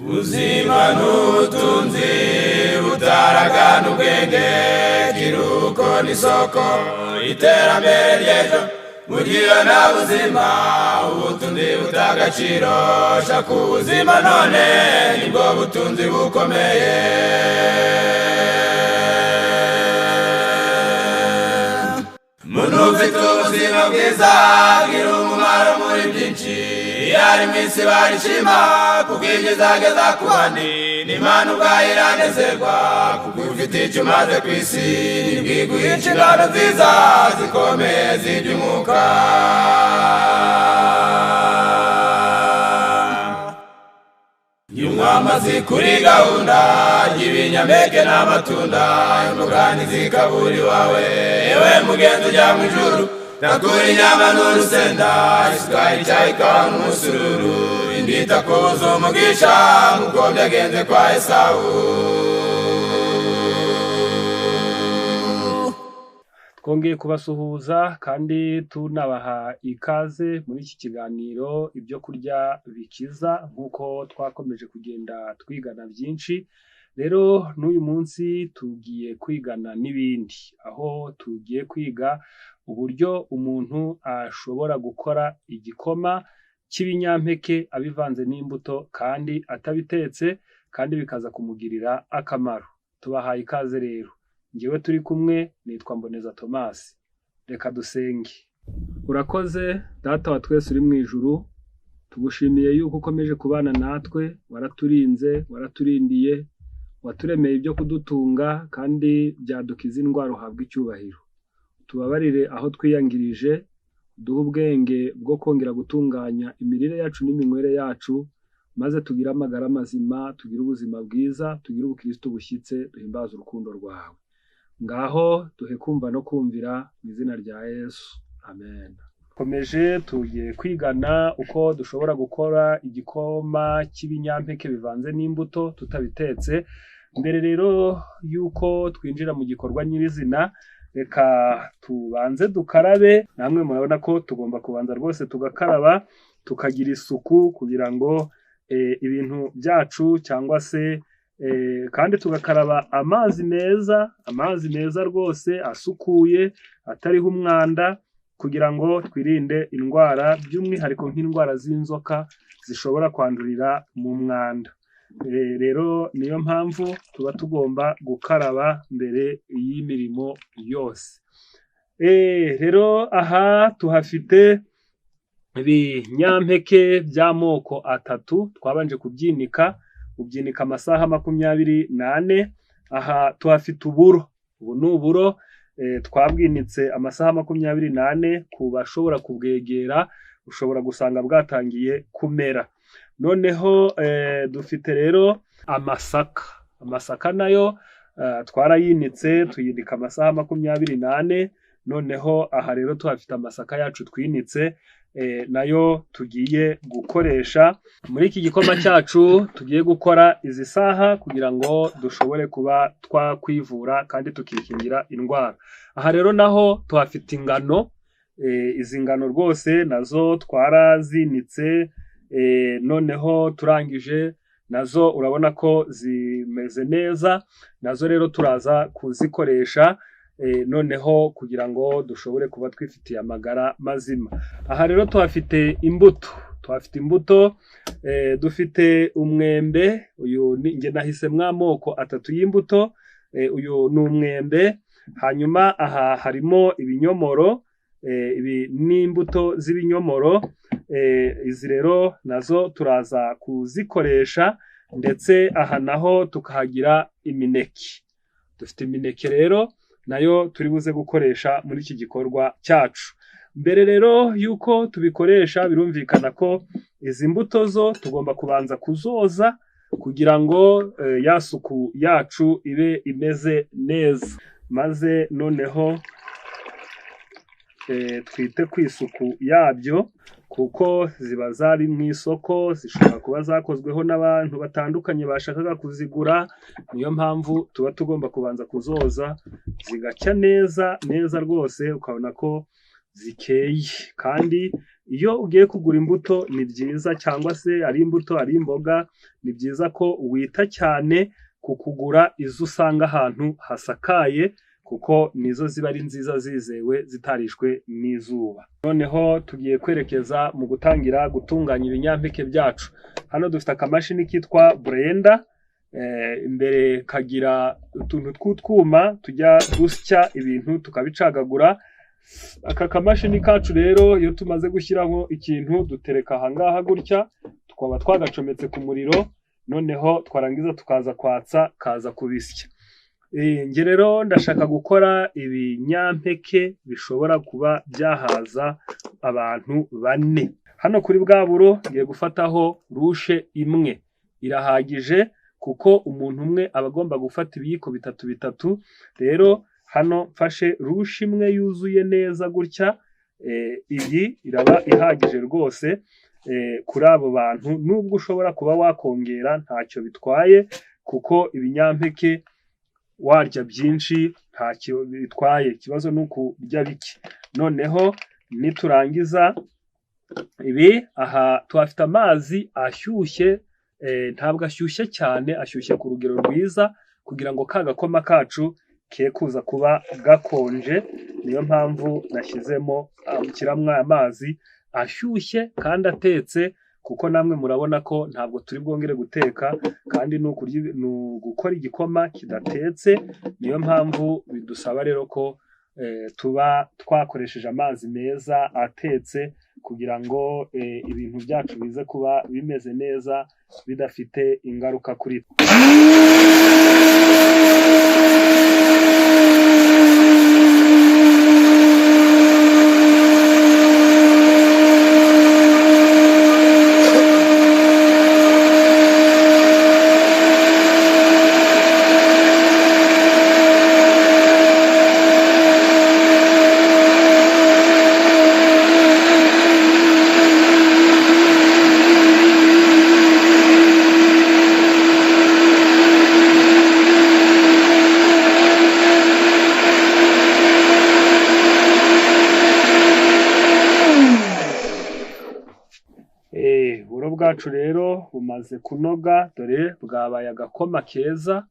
Ubuzima n'ubutunzi butaragana ubwenge, kiruko n'isoko iterambere ry'ejo. Mugira nta buzima ubutunzi butagaciro, shaka ubuzima none nibwo butunzi bukomeye. Muntu ufite ubuzima bwiza agira umumaro muri byinshi, yari mwisi barishima kuko igezageza ku bandi, n'Imana ubwayo iranezerwa kuko ufite icyo umaze ku isi, nibwiguha inshingano nziza zikomeye z'iby'umwuka. Nyumwamazi kuri gahunda y'ibinyampeke n'amatunda, imboga zikaburi wawe ewe mugenzi ujya mu ijuru. Nakura inyama n'urusenda, isukari, icyayi, kawa n'umusururu, indita kuza umugisha nk'uko byagenze kwa Esawu. Twongeye kubasuhuza kandi tunabaha ikaze muri iki kiganiro ibyo kurya bikiza, nk'uko twakomeje kugenda twigana byinshi. Rero n'uyu munsi tugiye kwigana n'ibindi, aho tugiye kwiga uburyo umuntu ashobora gukora igikoma cy'ibinyampeke abivanze n'imbuto kandi atabitetse, kandi bikaza kumugirira akamaro. Tubahaye ikaze rero. Njyewe turi kumwe nitwa Mboneza Thomas. Reka dusenge. Urakoze Data wa twese uri mu ijuru, tugushimiye yuko ukomeje kubana natwe, waraturinze, waraturindiye, waturemeye ibyo kudutunga kandi byadukiza indwara, uhabwa icyubahiro. Tubabarire aho twiyangirije, duhe ubwenge bwo kongera gutunganya imirire yacu n'iminywere yacu, maze tugire amagara mazima, tugire ubuzima bwiza, tugire ubukristo bushyitse, duhimbaze urukundo rwawe. Ngaho duhe kumva no kumvira mu izina rya Yesu, amen. Komeje tugiye kwigana uko dushobora gukora igikoma cy'ibinyampeke bivanze n'imbuto tutabitetse. Mbere rero yuko twinjira mu gikorwa nyirizina, reka tubanze dukarabe. Namwe murabona ko tugomba kubanza rwose tugakaraba, tukagira isuku kugira ngo ibintu byacu cyangwa se kandi tugakaraba amazi meza rwose asukuye, atariho umwanda, kugira ngo twirinde indwara by'umwihariko nk'indwara z'inzoka zishobora kwandurira mu mwanda. Rero niyo mpamvu tuba tugomba gukaraba mbere y'imirimo yose. Rero aha tuhafite ibinyampeke by'amoko atatu twabanje kubyinika, ubyinika amasaha 24. Aha tuhafite uburo. Ubu ni uburo twabwinitse amasaha 24. ku bashobora kubwegera ushobora gusanga bwatangiye kumera. Noneho dufite rero amasaka nayo twarayinitse tuyinika amasaha 24. Noneho aha rero tuhafite amasaka yacu twinitse, nayo tugiye gukoresha muri iki gikoma cyacu. Tugiye gukora izi saha kugira ngo dushobore kuba twakwivura kandi tukikingira indwara. Aha rero naho tuhafite ingano. Izi ngano rwose nazo twarazinitse, noneho turangije nazo urabona ko zimeze neza. Nazo rero turaza kuzikoresha noneho kugira ngo dushobore kuba twifitiye amagara mazima. Aha rero tuhafite imbuto, dufite umwembe. Uyu nge nahisemwo amoko atatu y'imbuto. Uyu ni umwembe. Hanyuma aha harimo ibinyomoro, ibi ni imbuto z'ibinyomoro. Izi rero nazo turaza kuzikoresha, ndetse aha naho tukahagira imineke. Dufite imineke rero nayo turi buze gukoresha muri iki gikorwa cyacu. Mbere rero yuko tubikoresha, birumvikana ko izi mbuto zo tugomba kubanza kuzoza kugira ngo ya suku yacu ibe imeze neza, maze noneho twite ku isuku yabyo, kuko ziba zari mu isoko, zishobora kuba zakozweho n'abantu batandukanye bashakaga kuzigura. Niyo mpamvu tuba tugomba kubanza kuzoza zigacya neza rwose, ukabona ko zikeye kandi iyo ugiye kugura imbuto ni byiza, cyangwa se ari imbuto ari imboga, ni byiza ko wita cyane ku kugura izo usanga ahantu hasakaye, kuko nizo ziba ari nziza zizewe zitarishwe n'izuba. Noneho tugiye kwerekeza mu gutangira gutunganya ibinyampeke byacu. Hano dufite akamashini kitwa blender, imbere kagira utuntu tw'utwuma tujya dusya ibintu tukabicagagura. Aka kamashini kacu rero iyo tumaze gushyiraho ikintu dutereka ahangaha gutya, tukaba twagacometse ku muriro, noneho twarangiza tukaza kwatsa kaza kubisya. Nge rero ndashaka gukora ibinyampeke bishobora kuba byahaza abantu 4. Hano kuri bwa buro ngiye gufataho rushe imwe, irahagije kuko umuntu umwe aba agomba gufata ibiyiko 3. Rero hano mfashe rushe imwe yuzuye neza gutya, iyi iraba ihagije rwose kuri abo bantu. Nubwo ushobora kuba wakongera ntacyo bitwaye, kuko ibinyampeke warya byinshi ntacyo bitwaye, ikibazo ni ukurya bike. Noneho niturangiza ibi, aha tuhafite amazi ashyushye, ntabwo ashyushye cyane, ashyushye ku rugero rwiza kugira ngo ka gakoma kacu ke kuza kuba gakonje. Niyo mpamvu nashyizemo kiramwa amazi ashyushye kandi atetse, kuko namwe murabona ko ntabwo turi bwongere guteka, kandi ni ugukora igikoma kidatetse. Niyo mpamvu bidusaba rero ko tuba twakoresheje amazi meza atetse, kugira ngo ibintu byacu bize kuba bimeze neza bidafite ingaruka kuri twe. Uburo bwacu rero bumaze kunoga, dore bwabaye agakoma keza.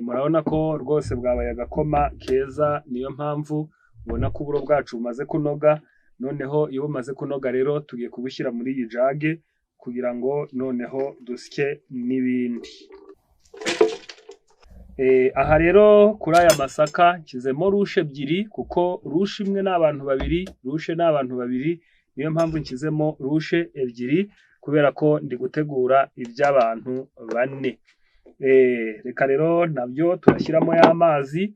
Murabona ko rwose bwabaye agakoma keza, niyo mpamvu ubona ko uburo bwacu bumaze kunoga. Noneho iyo bumaze kunoga rero tugiye kubushyira muri iyi jage kugira ngo noneho dusye n'ibindi. Aha rero kuri aya masaka nshyizemo rushe 2, kuko rushe imwe ni abantu 2, rushe ni abantu 2. Niyo mpamvu nshyizemo rushe 2, kubera ko ndi gutegura iby'abantu 4. Reka rero nabyo turashyiramo y'amazi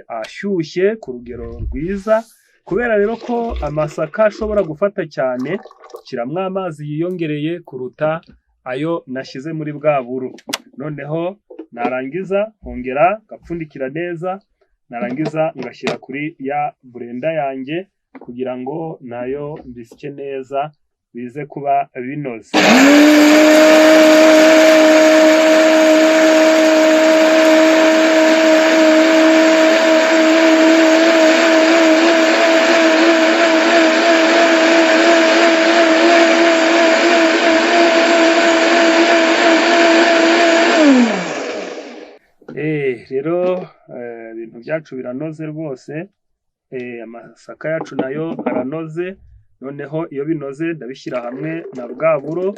ashyushye ku rugero rwiza, kubera rero ko amasaka ashobora gufata cyane, shyiramo amazi yiyongereye kuruta ayo nashyize muri bwa buro. Noneho narangiza nkongera ngapfundikira neza, narangiza ngashyira kuri ya blender yanjye kugira ngo nayo mbisye neza bize kuba binoze. Rero ibintu byacu biranoze rwose, amasaka yacu nayo aranoze. Noneho iyo binoze ndabishyira hamwe na bwa buro.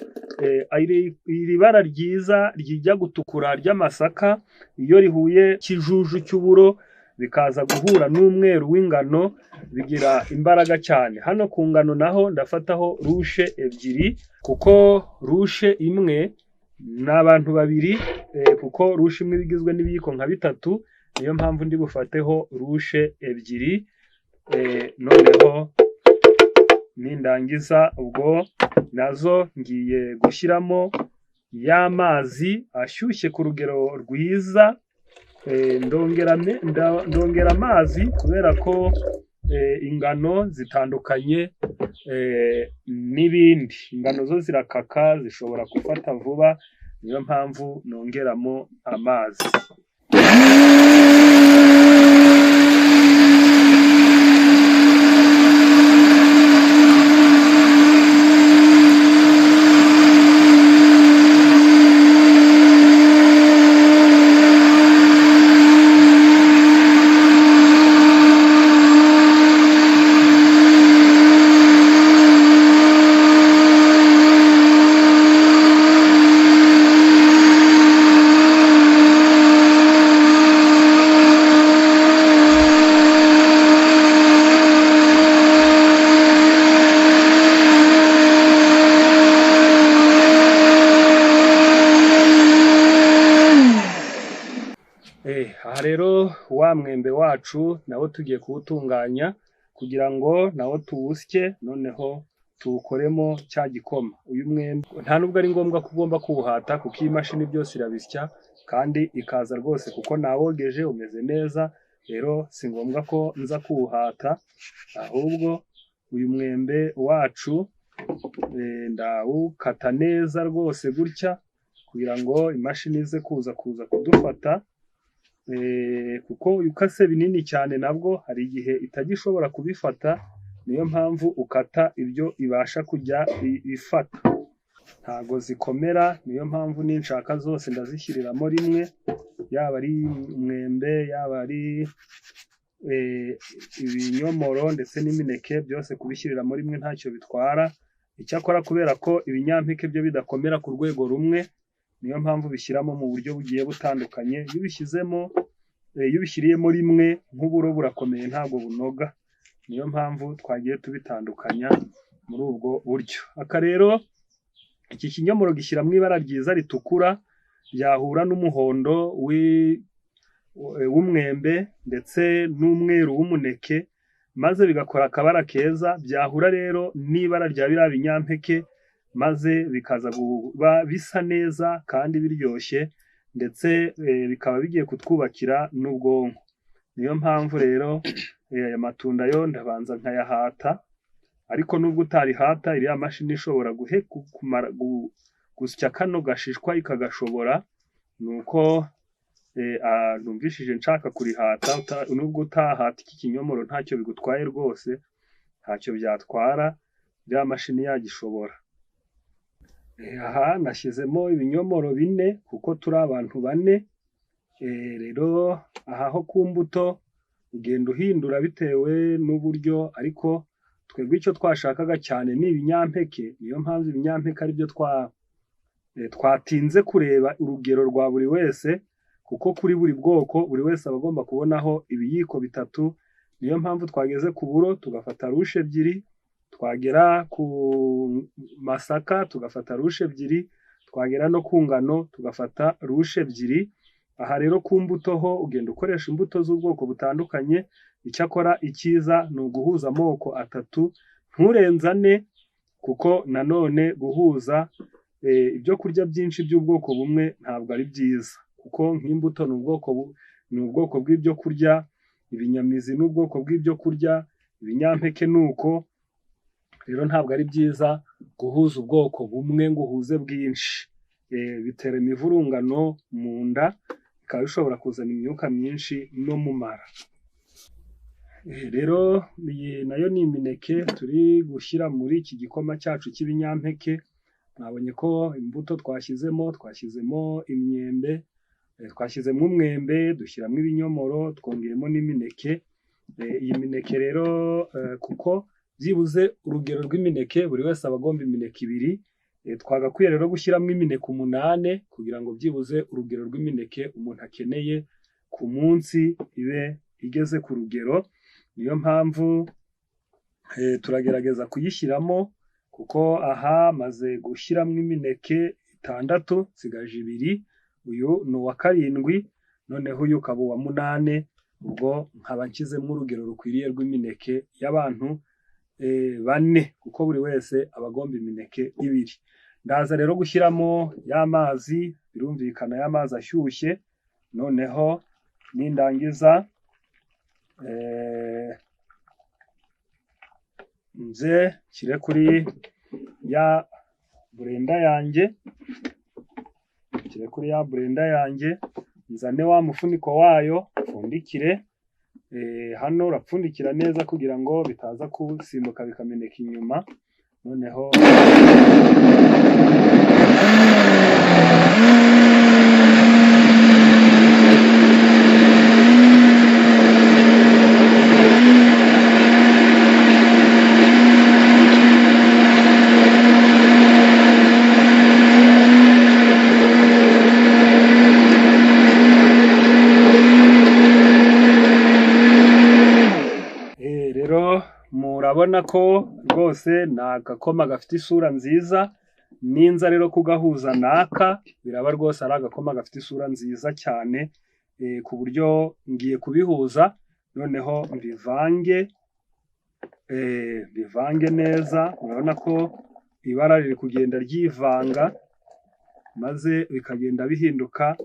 Iri bara ryiza ryijya gutukura ry'amasaka, iyo rihuye kijuju cy'uburo bikaza guhura n'umweru w'ingano, bigira imbaraga cyane. Hano ku ngano naho ndafataho rushe 2, kuko rushe imwe ni abantu 2, kuko rushe imwe bigizwe n'ibiyiko nka 3. Niyo mpamvu ndi bufateho rushe 2. Noneho nindangiza ubwo nazo ngiye gushyiramo y'amazi ashyushye ku rugero rwiza. Ndongera amazi kubera ko ingano zitandukanye n'ibindi. Ingano zo zirakaka, zishobora gufata vuba, niyo mpamvu nongeramo amazi. aha rero wa mwembe wacu nawo tugiye kuwutunganya kugira ngo nawo tuwusye noneho tuwukoremo cya gikoma. Uyu mwembe nta nubwo ari ngombwa ko ugomba kuwuhata kuko iyi mashini byose irabisya kandi ikaza rwose kuko nawogeje umeze neza, rero si ngombwa ko nza kuwuhata, ahubwo uyu mwembe wacu ndawukata neza rwose gutya kugira ngo imashini ize kuza kudufata, kuko ukase binini cyane nabwo hari igihe itagishobora kubifata, niyo mpamvu ukata ibyo ibasha kujya ifata, ntago zikomera, niyo mpamvu ninshaka zose ndazishyiriramo rimwe, yaba ari umwembe yaba ari ibinyomoro ndetse n'imineke byose kubishyiriramo rimwe ntacyo bitwara. Icyakora kubera ko ibinyampeke byo bidakomera ku rwego rumwe, niyo mpamvu bishyiramo mu buryo bugiye butandukanye. Iyo ubishyiriyemo rimwe nk'uburo burakomeye ntabwo bunoga, niyo mpamvu twagiye tubitandukanya muri ubwo buryo. Aka rero iki kinyomoro gishyiramo ibara ryiza ritukura ryahura n'umuhondo w'umwembe ndetse n'umweru w'umuneke, maze bigakora akabara keza, byahura rero n'ibara rya biriya binyampeke maze bikaza kuba bisa neza kandi biryoshye, ndetse bikaba bigiye kutwubakira n'ubwonko. Niyo mpamvu rero aya matunda yo ndabanza nkayahata, ariko nubwo utarihata iriya mashini ishobora gusya kano gashishwa ikagashobora, nuko numvishije nshaka kurihata. Nubwo utahata iki kinyomoro ntacyo bigutwaye rwose, ntacyo byatwara, iriya mashini yagishobora. Aha nashyizemo ibinyomoro 4 kuko turi abantu 4. Rero aha ho ku mbuto ugenda uhindura bitewe n'uburyo, ariko twebwe icyo twashakaga cyane ni ibinyampeke, niyo mpamvu ibinyampeke ari byo twatinze kureba urugero rwa buri wese, kuko kuri buri bwoko buri wese aba agomba kubonaho ibiyiko 3. Niyo mpamvu twageze ku buro tugafata rushe 2, twagera ku masaka tugafata rushe 2, twagera no ku ngano tugafata rushe 2. Aha rero ku mbuto ho ugenda ukoresha imbuto z'ubwoko butandukanye, icyakora icyiza ni uguhuza amoko 3 nturenza 4, kuko nanone guhuza ibyo kurya byinshi by'ubwoko bumwe ntabwo ari byiza, kuko nk'imbuto ni ubwoko bw'ibyo kurya, ibinyamizi ni ubwoko bw'ibyo kurya, ibinyampeke ni uko. Rero ntabwo ari byiza guhuza ubwoko bumwe ngo uhuze bwinshi, bitera imivurungano mu nda, bikaba bishobora kuzana imyuka myinshi no mu mara. Rero iyi nayo ni imineke turi gushyira muri iki gikoma cyacu cy'ibinyampeke. Nabonye ko imbuto twashyizemo imyembe, twashyizemo umwembe, dushyiramo ibinyomoro, twongeyemo n'imineke. Iyi mineke rero kuko byibuze urugero rw'imineke buri wese aba agomba imineke 2, twagakwiye rero gushyiramo imineke 8 kugira ngo byibuze urugero rw'imineke umuntu akeneye ku munsi ibe igeze ku rugero. Niyo mpamvu turagerageza kuyishyiramo, kuko aha maze gushyiramo imineke 6 nsigaje 2, uyu ni uwa 7, noneho uyu ukaba uwa 8. Ubwo nkaba nshyizemo urugero rukwiriye rw'imineke y'abantu 4, kuko buri wese aba agomba imineke 2. Ndaza rero gushyiramo y'amazi, birumvikana y'amazi ashyushye, noneho nindangiza nze nshyire kuri ya blender yanjye, nzane wa mufuniko wayo upfundikire. Hano urapfundikira neza kugira ngo bitaza kusimbuka bikameneka inyuma. Noneho murabona ko rwose ni agakoma gafite isura nziza, ninza rero kugahuza n'aka biraba rwose ari agakoma gafite isura nziza cyane, ku buryo ngiye kubihuza noneho bivange neza. Urabona ko ibara riri kugenda ryivanga maze bikagenda bihinduka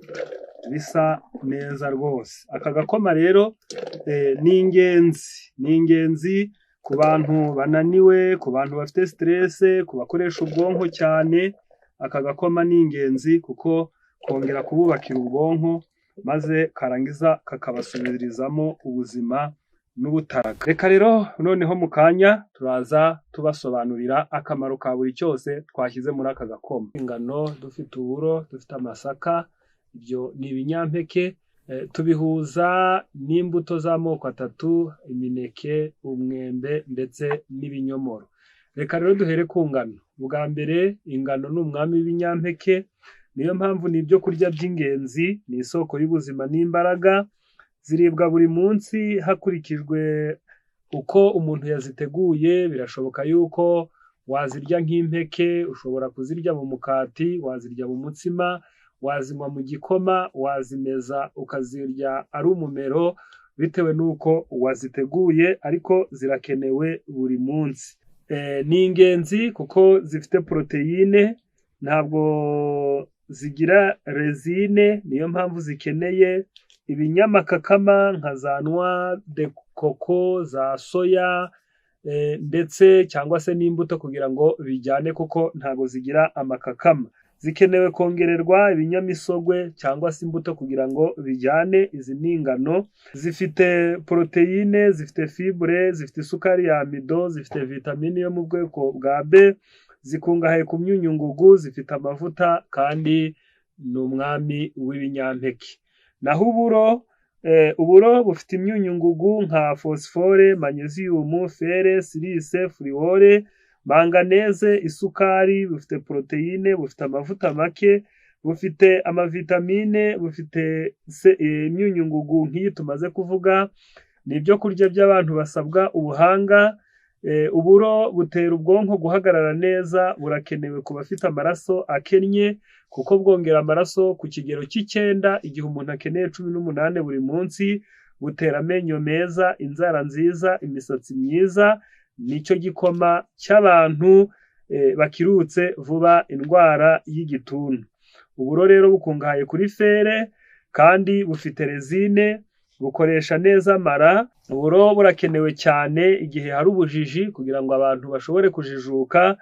bisa neza rwose. Aka gakoma rero ni ingenzi ku bantu bananiwe, ku bantu bafite stress, ku bakoresha ubwonko cyane. Aka gakoma ni ingenzi kuko kongera kububakira ubwonko maze karangiza kakabasubirizamo ubuzima n'ubutaraga. Reka rero noneho mu kanya turaza tubasobanurira akamaro ka buri cyose twashyize muri aka gakoma. Ingano, dufite uburo, dufite amasaka, ibyo ni ibinyampeke. Tubihuza n'imbuto z'amoko atatu: imineke, umwembe ndetse n'ibinyomoro. Reka rero duhere ku ngano. Bwa mbere, ingano ni umwami w'ibinyampeke, niyo mpamvu ni ibyo kurya by'ingenzi, ni isoko y'ubuzima n'imbaraga. Ziribwa buri munsi hakurikijwe uko umuntu yaziteguye. Birashoboka yuko wazirya nk'impeke, ushobora kuzirya mu mukati, wazirya mu mutsima, wazinywa mu gikoma, wazimeza ukazirya ari umumero, bitewe n'uko waziteguye, ariko zirakenewe buri munsi. Ni ingenzi kuko zifite poroteyine, ntabwo zigira rezine, niyo mpamvu zikeneye ibinyamakakama nka za noix de coco, za soya, ndetse cyangwa se n'imbuto kugira ngo bijyane, kuko ntabwo zigira amakakama. Zikenewe kongererwa ibinyamisogwe cyangwa se imbuto kugira ngo bijyane. Izi ni ingano, zifite poroteyine, zifite fibre, zifite isukari ya amido, zifite vitamine yo mu bwoko bwa B, zikungahaye ku myunyungugu, zifite amavuta kandi ni umwami w'ibinyampeke. Naho uburo bufite imyunyungugu nka phosphore, magnesium, fer, silice, fluore, manganese, isukari, bufite poroteyine, bufite amavuta make, bufite amavitamine, bufite imyunyungugu nk'iyi tumaze kuvuga. Ni ibyo kurya by'abantu basabwa ubuhanga. Uburo butera ubwonko guhagarara neza, burakenewe ku bafite amaraso akennye kuko bwongera amaraso ku kigero cy'9 igihe umuntu akeneye 18 buri munsi. Butera amenyo meza, inzara nziza, imisatsi myiza. Nicyo gikoma cy'abantu bakirutse vuba indwara y'igituntu. Uburo rero bukungahaye kuri fere kandi bufite rezine, bukoresha neza amara. Uburo burakenewe cyane igihe hari ubujiji kugira ngo abantu bashobore kujijuka.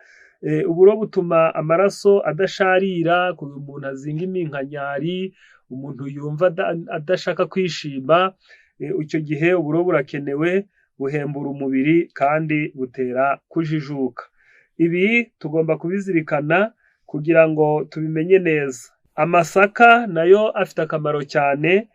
Uburo butuma amaraso adasharira, kugira umuntu azinga iminkanyari, umuntu yumva adashaka kwishima. Icyo gihe uburo burakenewe, buhembura umubiri kandi butera kujijuka. Ibi tugomba kubizirikana kugira ngo tubimenye neza. Amasaka nayo afite akamaro cyane.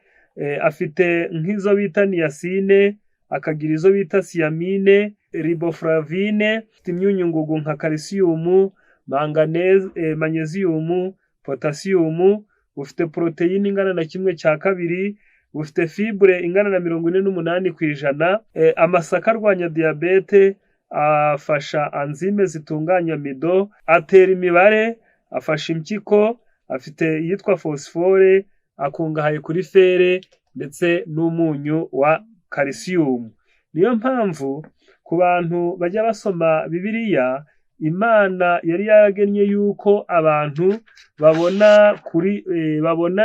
Afite nk'izo bita niacine, akagira izo bita siamine, riboflavine, afite imyunyungugu nka calcium, manganese, magnesium, potassium. Bufite poroteyine ingana na 1/2, bufite fibre ingana na 48%. Amasaka arwanya diyabete, afasha anzime zitunganya amido, atera imibare, afasha impyiko, afite yitwa phosphore, akungahaye kuri fere ndetse n'umunyu wa calcium. Niyo mpamvu ku bantu bajya basoma Bibiliya, Imana yari yaragennye yuko abantu babona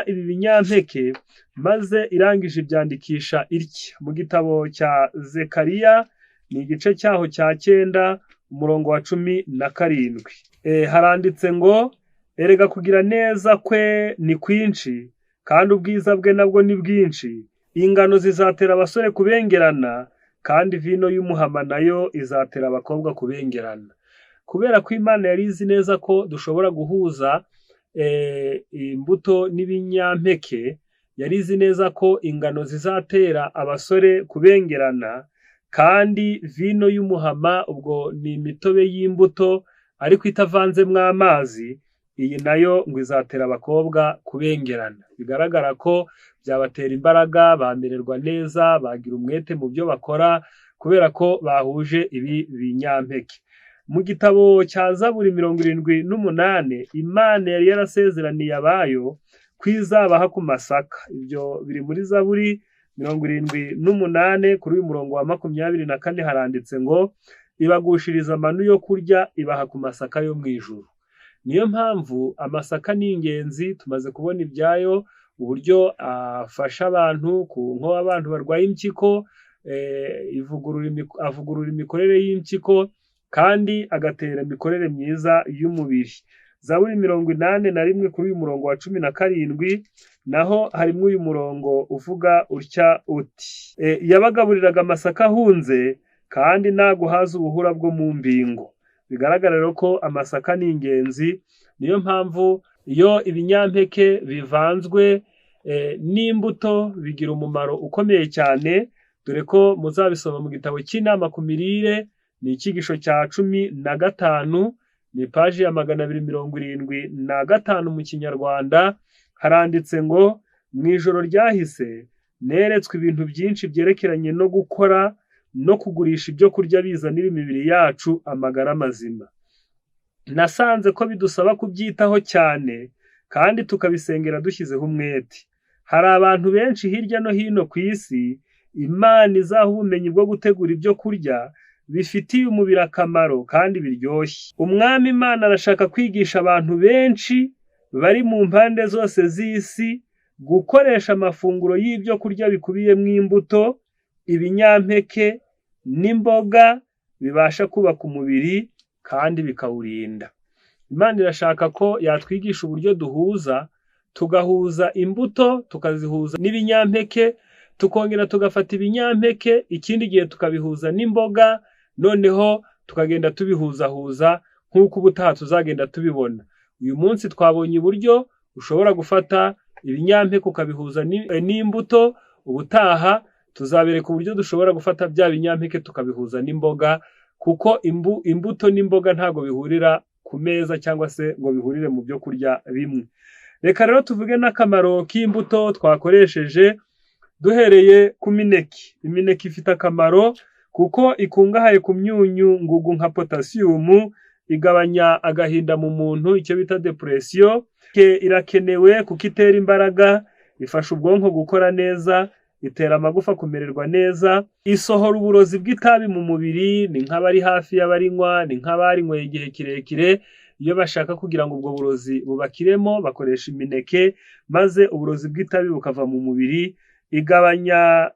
ibi binyampeke, maze irangije ibyandikisha itya mu gitabo cya Zekariya, ni igice cyaho cya 9 umurongo wa 17. Haranditse ngo, erega kugira neza kwe ni kwinshi kandi ubwiza bwe nabwo ni bwinshi. Ingano zizatera abasore kubengerana, kandi vino y'umuhama nayo izatera abakobwa kubengerana. Kubera ko Imana yari izi neza ko dushobora guhuza imbuto n'ibinyampeke, yari izi neza ko ingano zizatera abasore kubengerana, kandi vino y'umuhama, ubwo ni imitobe y'imbuto ariko itavanzemo amazi, iyi nayo ngo izatera abakobwa kubengerana. Bigaragara ko byabatera imbaraga, bamererwa neza, bagira umwete mu byo bakora kubera ko bahuje ibi binyampeke. Mu gitabo cya Zaburi 78, Imana yari yarasezeraniye abayo kwizabaha ku masaka. Ibyo biri muri Zaburi 78 kuri uyu murongo wa 24 haranditse ngo ibagushiriza amanu yo kurya ibaha ku masaka yo mu ijuru. Niyo mpamvu amasaka ni ingenzi. Tumaze kubona ibyayo, uburyo afasha abantu ku abantu barwaye impyiko, avugurura imikorere y'impyiko kandi agatera imikorere myiza y'umubiri. Zaburi 81 kuri uyu murongo wa 17 naho harimo uyu murongo uvuga utya uti yabagaburiraga amasaka ahunze kandi naguhaza ubuhura bwo mu mbingo. Bigaragara rero ko amasaka ni ingenzi. Niyo mpamvu iyo ibinyampeke bivanzwe n'imbuto bigira umumaro ukomeye cyane, dore ko muzabisoma mu gitabo cy'inama ku mirire, ni icyigisho cya 15, ni paji ya 275 mu Kinyarwanda. Haranditse ngo mu ijoro ryahise neretswe ibintu byinshi byerekeranye no gukora no kugurisha ibyo kurya bizanira imibiri yacu amagara mazima. Nasanze ko bidusaba kubyitaho cyane kandi tukabisengera dushyizeho umwete. Hari abantu benshi hirya no hino ku isi Imana izaha ubumenyi bwo gutegura ibyo kurya bifitiye umubiri akamaro kandi biryoshye. Umwami Imana arashaka kwigisha abantu benshi bari mu mpande zose z'isi gukoresha amafunguro y'ibyo kurya bikubiyemo imbuto, ibinyampeke n'imboga bibasha kubaka umubiri kandi bikawurinda. Imana irashaka ko yatwigisha uburyo tugahuza imbuto tukazihuza n'ibinyampeke, tukongera tugafata ibinyampeke ikindi gihe tukabihuza n'imboga, noneho tukagenda tubihuzahuza nk'uko ubutaha tuzagenda tubibona. Uyu munsi twabonye uburyo ushobora gufata ibinyampeke ukabihuza n'imbuto, ubutaha tuzabereka uburyo dushobora gufata bya binyampeke tukabihuza n'imboga, kuko imbuto n'imboga ntago bihurira ku meza cyangwa se ngo bihurire mu byo kurya bimwe. Reka rero tuvuge n'akamaro k'imbuto twakoresheje, duhereye ku mineke. Imineke ifite akamaro kuko ikungahaye ku myunyu ngugu nka potasiyumu, igabanya agahinda mu muntu, icyo bita depression. Irakenewe kuko itera imbaraga, ifasha ubwonko gukora neza, itera amagufa kumererwa neza, isohora uburozi bw'itabi mu mubiri. Ni nk'abari hafi y'abarinywa, ni nk'abarinyweye igihe kirekire, iyo bashaka kugira ngo ubwo burozi bubakiremo bakoresha imineke, maze uburozi bw'itabi bukava mu mubiri. Igabanya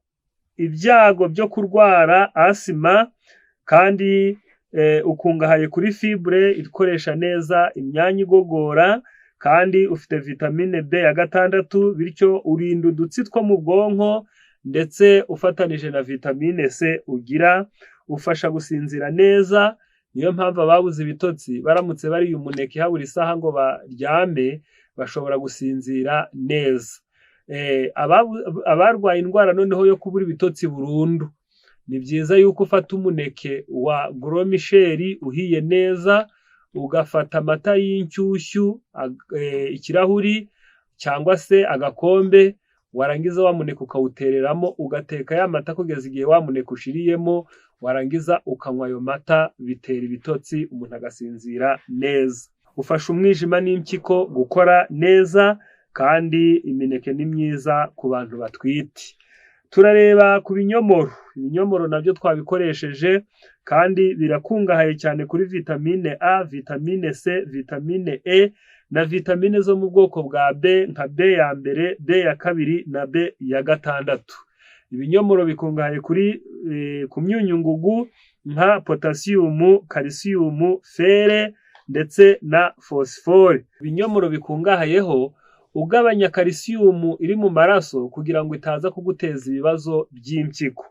ibyago byo kurwara asima kandi ukungahaye kuri fibre ikoresha neza imyanya igogora, kandi ufite vitamine B6, bityo urinda udutsi two mu bwonko, ndetse ufatanije na vitamine C ugira, ufasha gusinzira neza. Niyo mpamvu ababuze ibitotsi baramutse bariye umuneke habura isaha ngo baryame, bashobora gusinzira neza. Abarwaye indwara noneho yo kubura ibitotsi burundu, ni byiza yuko ufata umuneke wa Gros Michel uhiye neza, ugafata amata y'inshyushyu, ikirahuri cyangwa se agakombe, warangiza wa muneke ukawutereramo, ugateka ya mata kugeza igihe wa muneke ushiriyemo, warangiza ukanywa ayo mata, bitera ibitotsi, umuntu agasinzira neza. Ufasha umwijima n'impyiko gukora neza, kandi imineke ni myiza ku bantu batwite. Turareba ku binyomoro. Ibinyomoro nabyo twabikoresheje kandi birakungahaye cyane kuri vitamine A, vitamine C, vitamine E na vitamine zo mu bwoko bwa B, nka B1, B2 na B6. Ibinyomoro bikungahaye ku myunyungugu nka potasiyumu, kalisiyumu, fere ndetse na fosifore. Ibinyomoro bikungahayeho ugabanya kalisiyumu iri mu maraso kugira ngo itaza kuguteza ibibazo by'impyiko.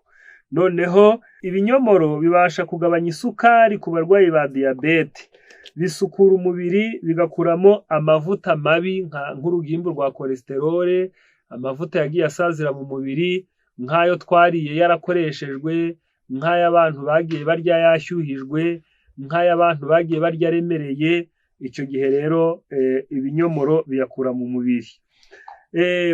Noneho ibinyomoro bibasha kugabanya isukari ku barwayi ba diyabete, bisukura umubiri, bigakuramo amavuta mabi nk'urugimbu rwa cholesterol, amavuta yagiye asazira mu mubiri, nk'ayo twariye yarakoreshejwe, nk'ay'abantu bagiye barya yashyuhijwe, nk'ay'abantu bagiye barya aremereye. Icyo gihe rero ibinyomoro biyakura mu mubiri.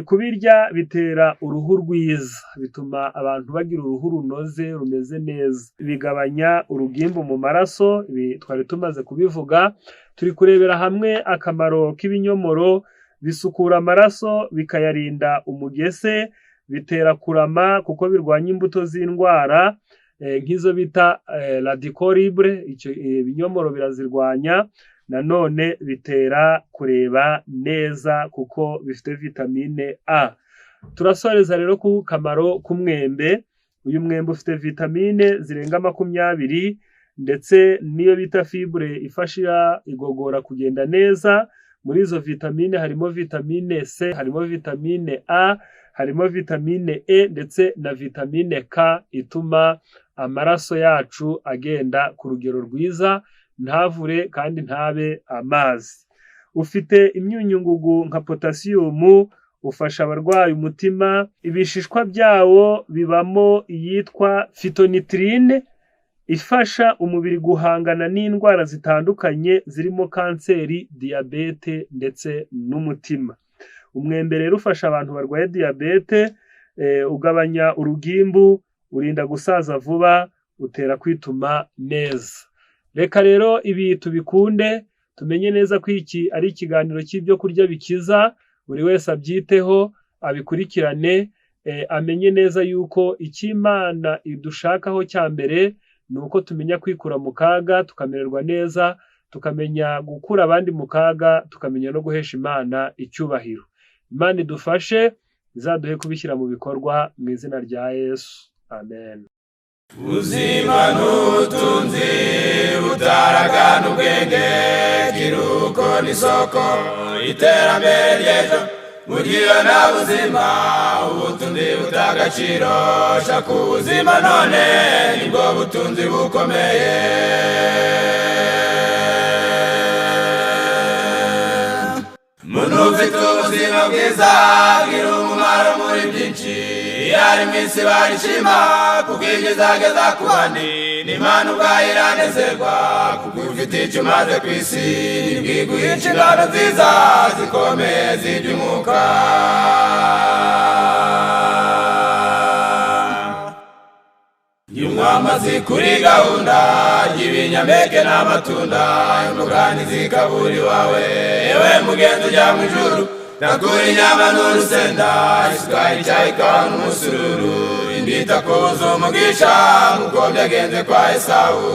Kubirya bitera uruhu rwiza, bituma abantu bagira uruhu runoze, rumeze neza. Bigabanya urugimbu mu maraso, twari tumaze kubivuga. Turi kurebera hamwe akamaro k'ibinyomoro bisukura amaraso bikayarinda umugese, bitera kurama kuko birwanya imbuto z'indwara nk'izo bita radical libre, ibinyomoro birazirwanya. Nanone bitera kureba neza kuko bifite vitamine A. Turasoreza rero ku kamaro k'umwembe. Uyu mwembe ufite vitamine zirenga 20 ndetse niyo bita fibre ifasha igogora kugenda neza. Muri izo vitamine harimo vitamine C, harimo vitamine A, harimo vitamine E ndetse na vitamine K ituma amaraso yacu agenda ku rugero rwiza, ntavure kandi ntabe amazi. Ufite imyunyungugu nka potassium, ufasha abarwaye umutima. Ibishishwa byawo bibamo iyitwa phytonutrine ifasha umubiri guhangana n'indwara zitandukanye zirimo kanseri, diabete ndetse n'umutima. Umwembe rero ufasha abantu barwaye diabete, ugabanya urugimbu, urinda gusaza vuba, utera kwituma neza. Reka rero ibi tubikunde, tumenye neza ko iki ari ikiganiro cy'ibyo kurya bikiza. Buri wese abyiteho, abikurikirane, amenye neza yuko icy'Imana idushakaho cya mbere ni uko tumenya kwikura mu kaga, tukamererwa neza, tukamenya gukura abandi mu kaga, tukamenya no guhesha Imana icyubahiro. Imana idufashe, izaduhe kubishyira mu bikorwa mu izina rya Yesu. Amen. Ubuzima n'ubutunzi butaragana ubwenge, kiruko n'isoko iterambere ry'ejo. Mugiye nta buzima ubutunzi butagaciro, shaka ubuzima none nibwo butunzi bukomeye. Muntu ufite ubuzima bwiza agira umumaro muri byinshi. Yari mwisi barishima kuko igezageza ku bandi, n'Imana ubwayo iranezerwa kuko ufite icyo umaze ku isi. Nibwiguhe inshingano nziza zikomeye z'iby'umwuka. Y'umwamazi kuri gahunda y'ibinyampeke n'amatunda, imboga zikaburi wawe yewe mugenzi ujya mu ijuru. Nakura inyama n'urusenda, isukari, icyayi, ikawa n'umusururu, indita kuza umugisha nk'uko byagenze kwa Esawu.